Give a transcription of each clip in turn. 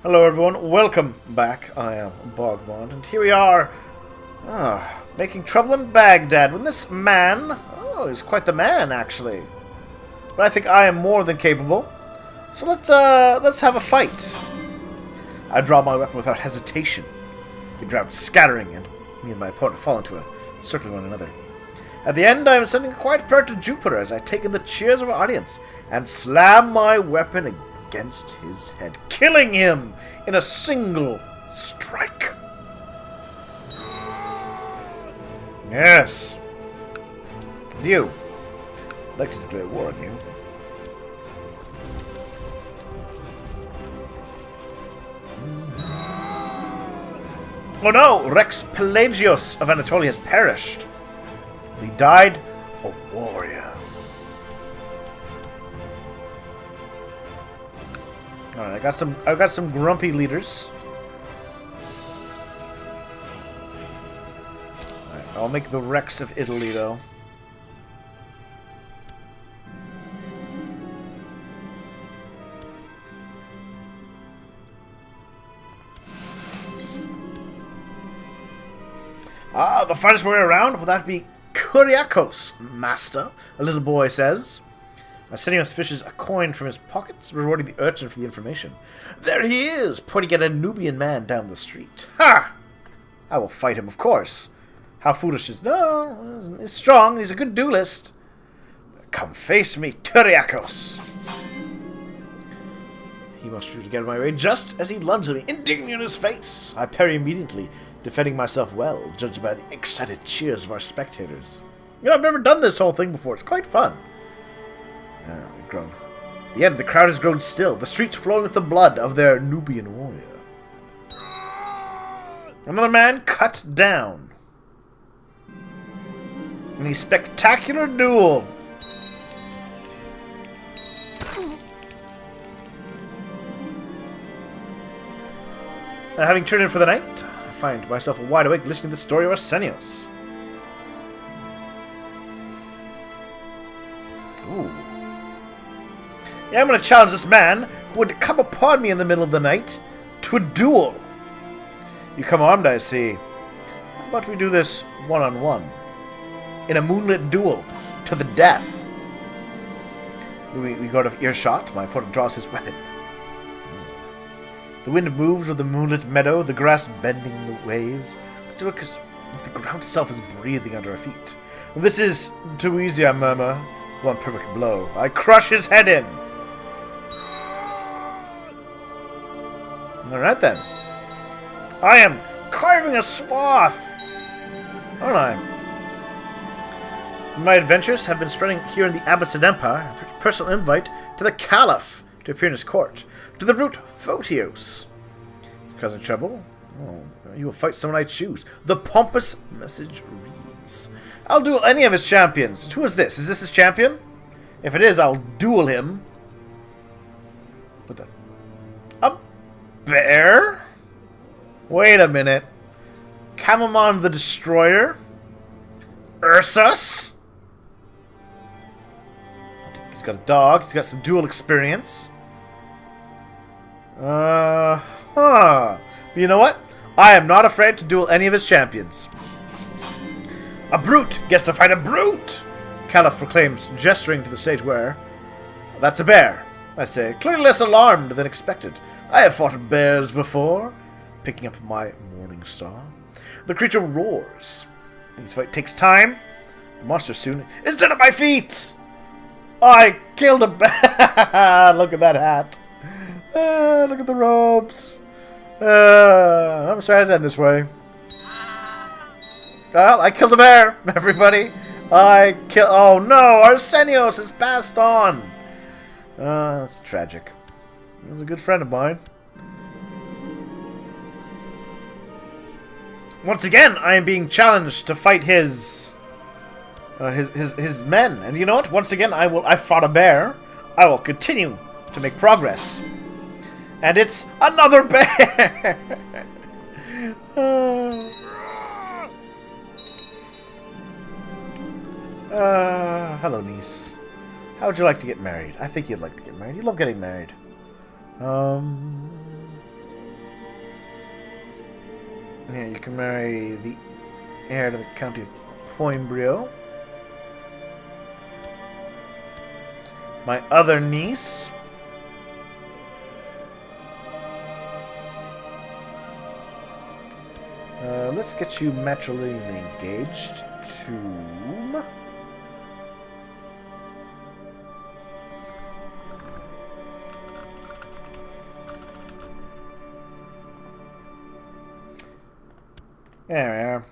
Hello everyone, welcome back. I am BogMod, and here we are, making trouble in Baghdad when this man, is quite the man actually. But I think I am more than capable, so let's have a fight. I draw my weapon without hesitation, the ground scattering, and me and my opponent fall into a circling one another. At the end, I am sending a quiet prayer to Jupiter as I take in the cheers of our audience and slam my weapon against his head, killing him in a single strike. Yes. You. I'd like to declare war on you. Oh no! Rex Pelagios of Anatolia has perished. He died a warrior. Alright, I've got some grumpy leaders. Alright, I'll make the Rex of Italy though. Ah, the finest warrior around? Will that be Kyriakos, master? A little boy says. Arsenios fishes a coin from his pockets, rewarding the urchin for the information. There he is, pointing at a Nubian man down the street. Ha! I will fight him, of course. How foolish is... No, he's strong, he's a good duelist. Come face me, Kyriakos. He must be to get out of my way just as he lunges at me, indignant in his face. I parry immediately, defending myself well, judged by the excited cheers of our spectators. You know, I've never done this whole thing before. It's quite fun. They've grown. At the end, the crowd has grown still, the streets flowing with the blood of their Nubian warrior. Another man cut down. In a spectacular duel. Having turned in for the night, I find myself wide awake listening to the story of Arsenios. Ooh. Yeah, I'm going to challenge this man who would come upon me in the middle of the night to a duel. You come armed, I see. How about we do this one-on-one? In a moonlit duel to the death. We go out of earshot. My opponent draws his weapon. The wind moves over the moonlit meadow, the grass bending in the waves. Because the ground itself is breathing under our feet. This is too easy, I murmur. With one perfect blow, I crush his head in. Alright then. I am carving a swath, aren't I? My adventures have been spreading here in the Abbasid Empire for a personal invite to the Caliph to appear in his court. To the brute Photios. Causing trouble? Oh, you will fight someone I choose. The pompous message reads. I'll duel any of his champions. Who is this? Is this his champion? If it is, I'll duel him. What the? A bear? Wait a minute. Camamon the Destroyer? Ursus? He's got a dog. He's got some duel experience. But you know what? I am not afraid to duel any of his champions. A brute gets to fight a brute! Caliph proclaims, gesturing to the stage where... That's a bear, I say, clearly less alarmed than expected. I have fought bears before. Picking up my morning star. The creature roars. This fight takes time. The monster soon is dead at my feet! I killed a bear! Look at that hat. Look at the robes. I'm sorry to end this way. Well, I killed a bear, everybody. Oh no, Arsenios has passed on. That's tragic. He was a good friend of mine. Once again, I am being challenged to fight his men, and you know what? Once again, I fought a bear. I will continue to make progress. And it's another bear! Hello, niece. How would you like to get married? I think you'd like to get married. You love getting married. Yeah, you can marry the heir to the County of Coimbrio. My other niece. Let's get you matrilineally engaged to... There we are.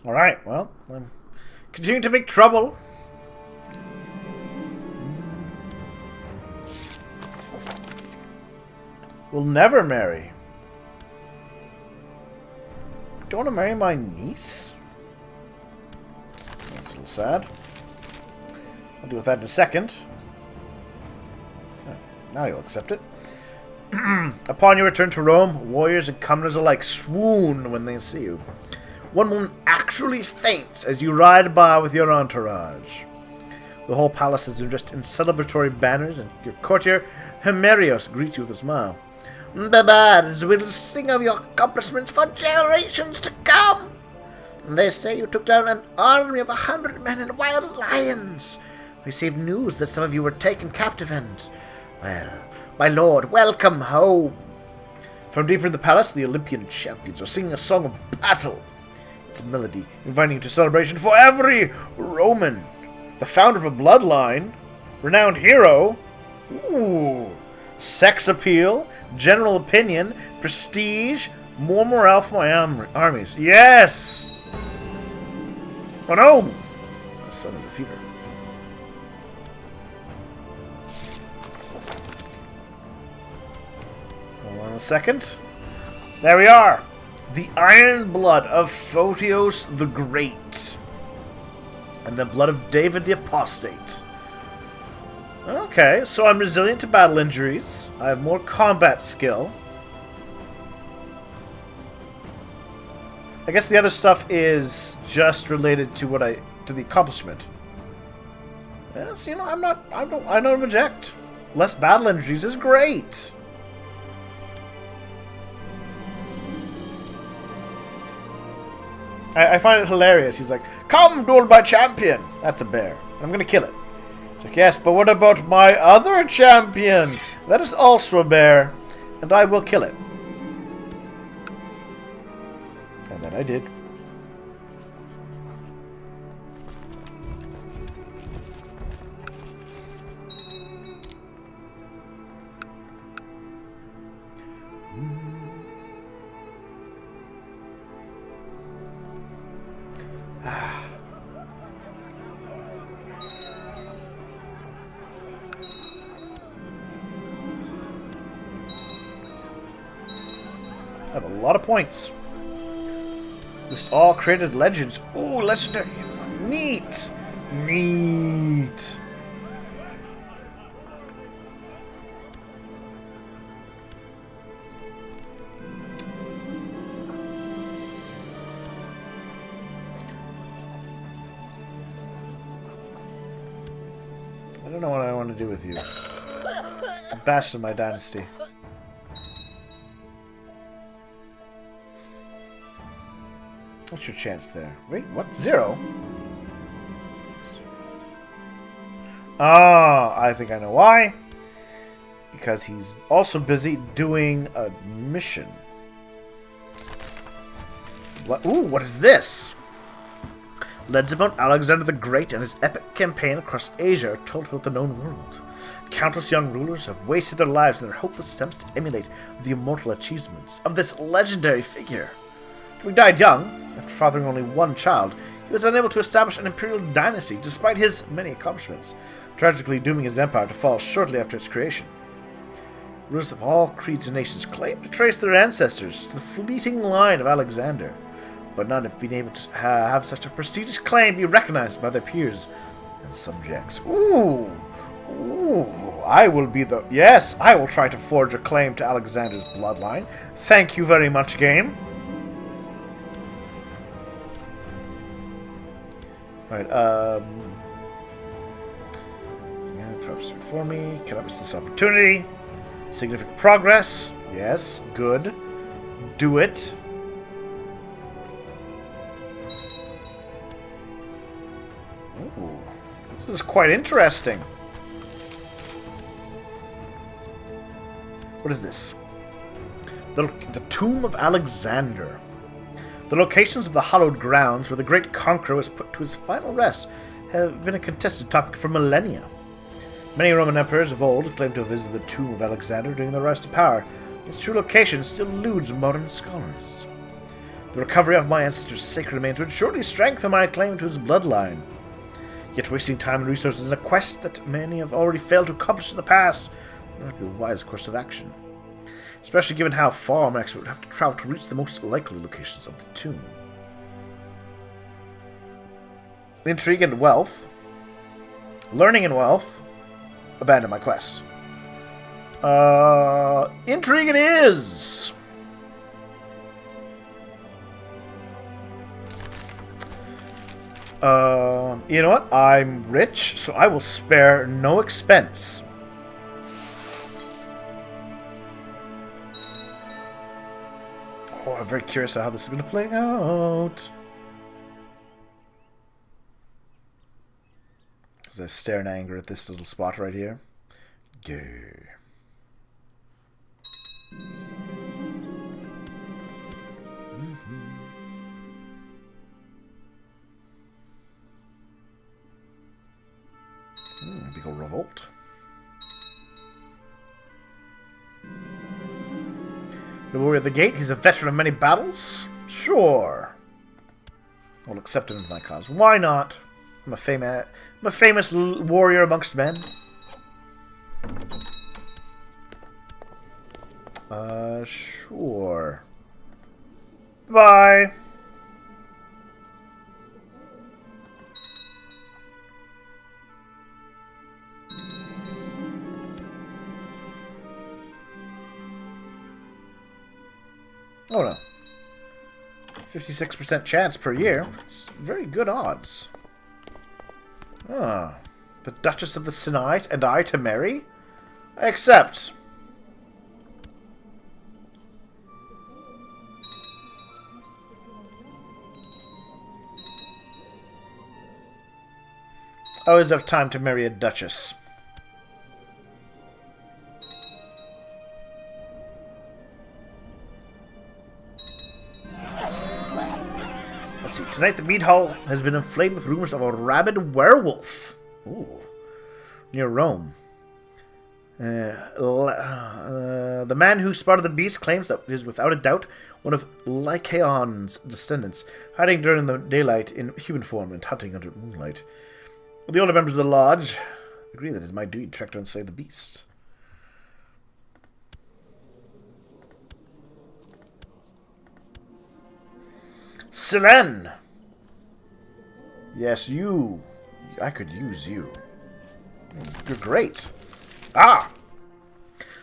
Alright, well, I'm continuing to make trouble. We'll never marry. Do you want to marry my niece? That's a little sad. I'll deal with that in a second. Now you'll accept it. Upon your return to Rome, warriors and commoners alike swoon when they see you. One woman actually faints as you ride by with your entourage. The whole palace is dressed in celebratory banners, and your courtier, Hemerios, greets you with a smile. The birds will sing of your accomplishments for generations to come. They say you took down an army of 100 men and wild lions. We received news that some of you were taken captive and... Well, my lord, welcome home. From deeper in the palace, the Olympian champions are singing a song of battle. It's a melody inviting you to celebration for every Roman. The founder of a bloodline, renowned hero. Ooh. Sex appeal, general opinion, prestige, more morale for my armies. Yes! Oh no! My son has a fever. Hold on a second. There we are! The iron blood of Photios the Great. And the blood of David the Apostate. Okay, so I'm resilient to battle injuries. I have more combat skill. I guess the other stuff is just related to the accomplishment. Yes, you know, I don't object. Less battle injuries is great. I find it hilarious. He's like, "Come, duel my champion." That's a bear. I'm gonna kill it. It's like, yes, but what about my other champion? That is also a bear, and I will kill it. And then I did. I have a lot of points. List all created legends. Ooh, legendary. Neat. Neat. I don't know what I want to do with you. It's a bastion of my dynasty. What's your chance there? Wait, what? 0? Ah, I think I know why. Because he's also busy doing a mission. Ooh, what is this? Legends about Alexander the Great and his epic campaign across Asia are told throughout the known world. Countless young rulers have wasted their lives in their hopeless attempts to emulate the immortal achievements of this legendary figure. He died young. After fathering only one child, he was unable to establish an imperial dynasty despite his many accomplishments, tragically dooming his empire to fall shortly after its creation. Rulers of all creeds and nations claim to trace their ancestors to the fleeting line of Alexander, but none have been able to have such a prestigious claim be recognized by their peers and subjects. Ooh! Ooh! I will be the... Yes, I will try to forge a claim to Alexander's bloodline. Thank you very much, game. Right, yeah, props for me. Can I miss this opportunity? Significant progress. Yes, good. do it. Ooh, this is quite interesting. What is this? The Tomb of Alexander. The locations of the hallowed grounds where the great conqueror was put to his final rest have been a contested topic for millennia. Many Roman emperors of old claimed to have visited the Tomb of Alexander during their rise to power. Its true location still eludes modern scholars. The recovery of my ancestors' sacred remains would surely strengthen my claim to his bloodline. Yet wasting time and resources in a quest that many have already failed to accomplish in the past would not be the wisest course of action. Especially given how far my expert would have to travel to reach the most likely locations of the tomb. Intrigue and wealth. Learning and wealth. Abandon my quest. Intrigue it is! You know what? I'm rich, so I will spare no expense. Oh, I'm very curious how this is going to play out. As I stare in anger at this little spot right here. Yeah. Big ol' revolt. The warrior at the gate, he's a veteran of many battles? Sure. I'll accept him into my cause. Why not? I'm a famous warrior amongst men. Sure. Bye. Oh no. 56% chance per year. It's very good odds. Ah. The Duchess of the Senate and I to marry? I accept. I always have time to marry a duchess. Let's see. Tonight the mead hall has been inflamed with rumors of a rabid werewolf. Ooh. Near Rome. The man who spotted the beast claims that it is without a doubt one of Lycaon's descendants, hiding during the daylight in human form and hunting under moonlight. The older members of the lodge agree that it is my duty to track down and slay the beast. Selene! Yes, you. I could use you. You're great. Ah!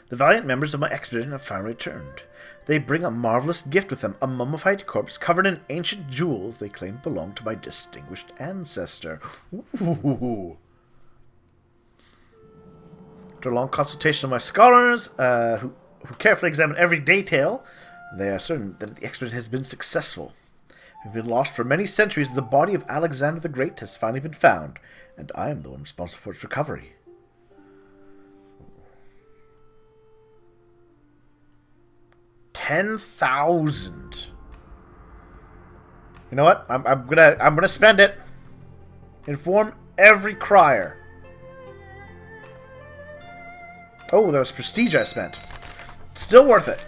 The valiant members of my expedition have finally returned. They bring a marvelous gift with them, a mummified corpse covered in ancient jewels they claim belong to my distinguished ancestor. Ooh. After a long consultation of my scholars, who carefully examine every detail, they are certain that the expedition has been successful. We've been lost for many centuries. The body of Alexander the Great has finally been found, and I am the one responsible for its recovery. 10,000. You know what? I'm gonna spend it. Inform every crier. Oh, that was prestige I spent. Still worth it.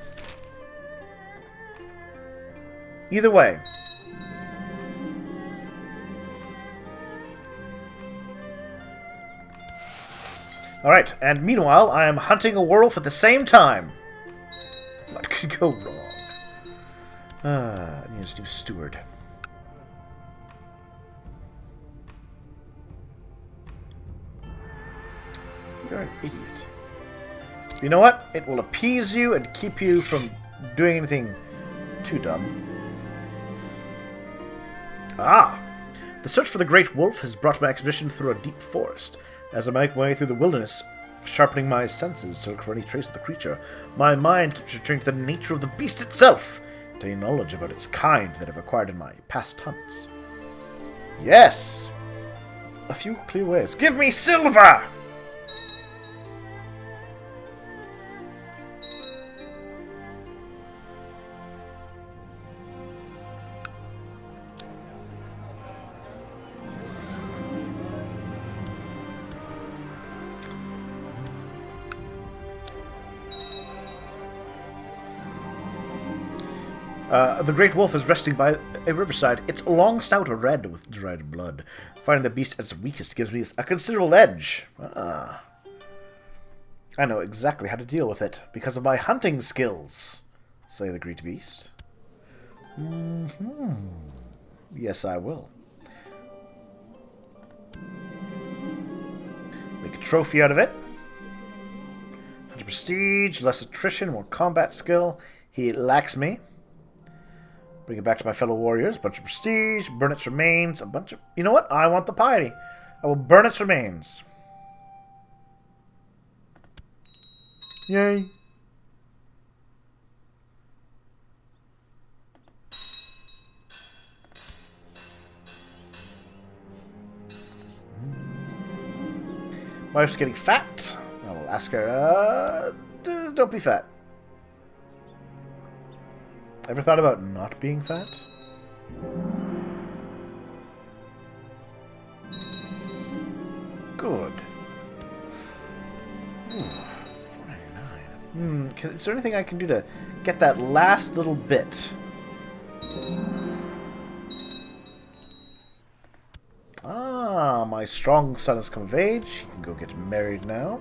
Either way. Alright, and meanwhile, I am hunting a werewolf at the same time. What could go wrong? I need a new steward. You're an idiot. You know what? It will appease you and keep you from doing anything too dumb. Ah! The search for the great wolf has brought my expedition through a deep forest. As I make my way through the wilderness, sharpening my senses to look for any trace of the creature, my mind keeps returning to the nature of the beast itself. To any knowledge about its kind that I've acquired in my past hunts. Yes! A few clear ways. Give me silver! The great wolf is resting by a riverside. Its long snout red with dried blood. Finding the beast at its weakest gives me a considerable edge. Ah. I know exactly how to deal with it because of my hunting skills, say the great beast. Yes, I will. Make a trophy out of it. 100 prestige, less attrition, more combat skill. He lacks me. Bring it back to my fellow warriors. Bunch of prestige. Burn its remains. A bunch of... You know what? I want the piety. I will burn its remains. Yay. Wife's getting fat. I will ask her, don't be fat. Ever thought about not being fat? Good. $4.99. Is there anything I can do to get that last little bit? Ah, my strong son has come of age. He can go get married now.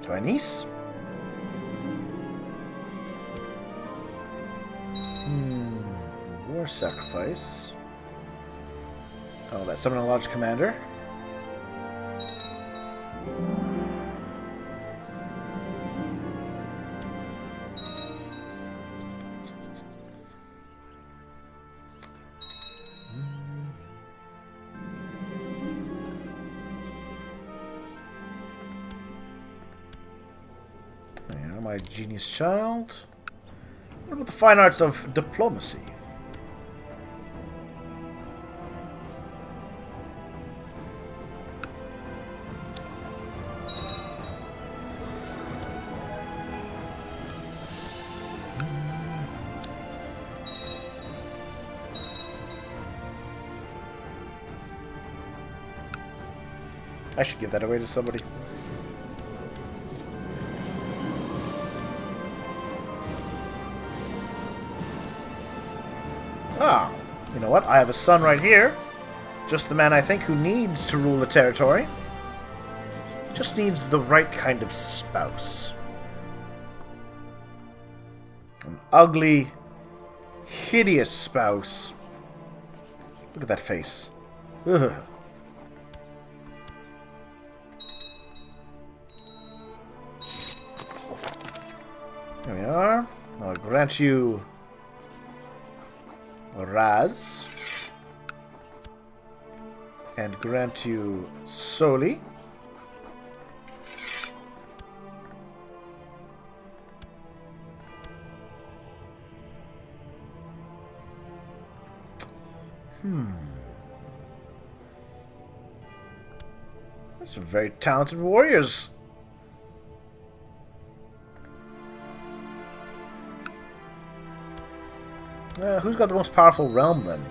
To my niece. War sacrifice. Oh, that's summon a large commander. Yeah, my genius child. What about the fine arts of diplomacy? I should give that away to somebody. Ah, you know what? I have a son right here. Just the man I think who needs to rule the territory. He just needs the right kind of spouse. An ugly, hideous spouse. Look at that face. Ugh. There we are. I'll grant you Raz. And grant you Soli. There's some very talented warriors. Who's got the most powerful realm, then?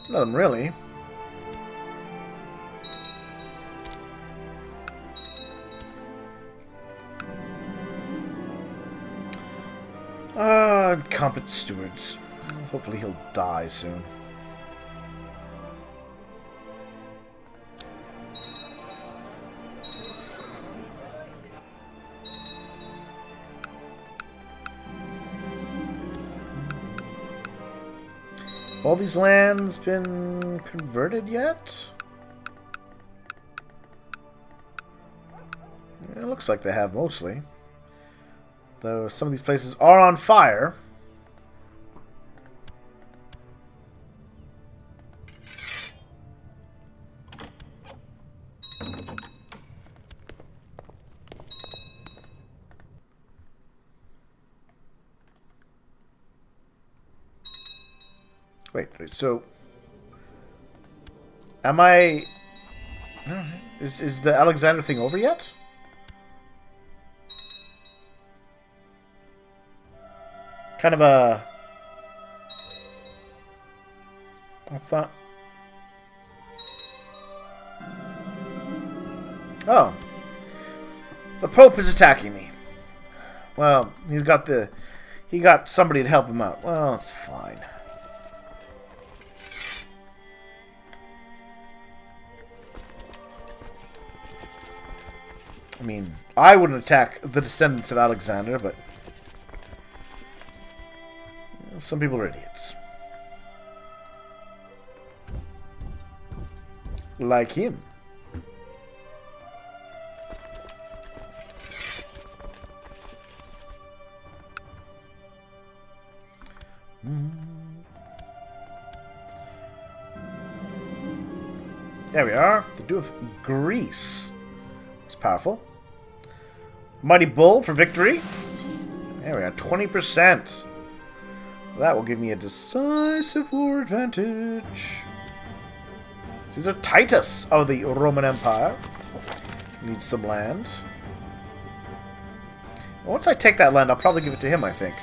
None of them, really. Incompetent stewards. Hopefully he'll die soon. Have all these lands been converted yet? It looks like they have mostly. Though some of these places are on fire. Wait, so... Am I... Is the Alexander thing over yet? Kind of a... I thought... Oh. The Pope is attacking me. Well, he's got the... He got somebody to help him out. Well, it's fine. I mean, I wouldn't attack the descendants of Alexander, but... Some people are idiots. Like him. There we are. The Duke of Greece. It's powerful. Mighty Bull for victory. There we are. 20%. That will give me a decisive war advantage. Caesar Titus of the Roman Empire. Needs some land. Once I take that land, I'll probably give it to him, I think.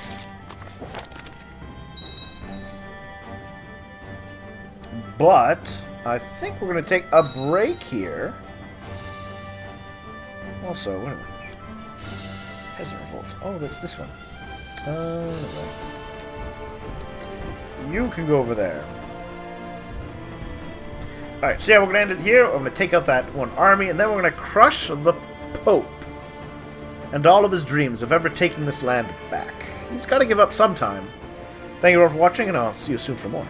But I think we're going to take a break here. Also, wait a minute. Peasant Revolt. Oh, that's this one. You can go over there. Alright, so yeah, we're going to end it here. I'm going to take out that one army, and then we're going to crush the Pope. And all of his dreams of ever taking this land back. He's got to give up sometime. Thank you all for watching, and I'll see you soon for more.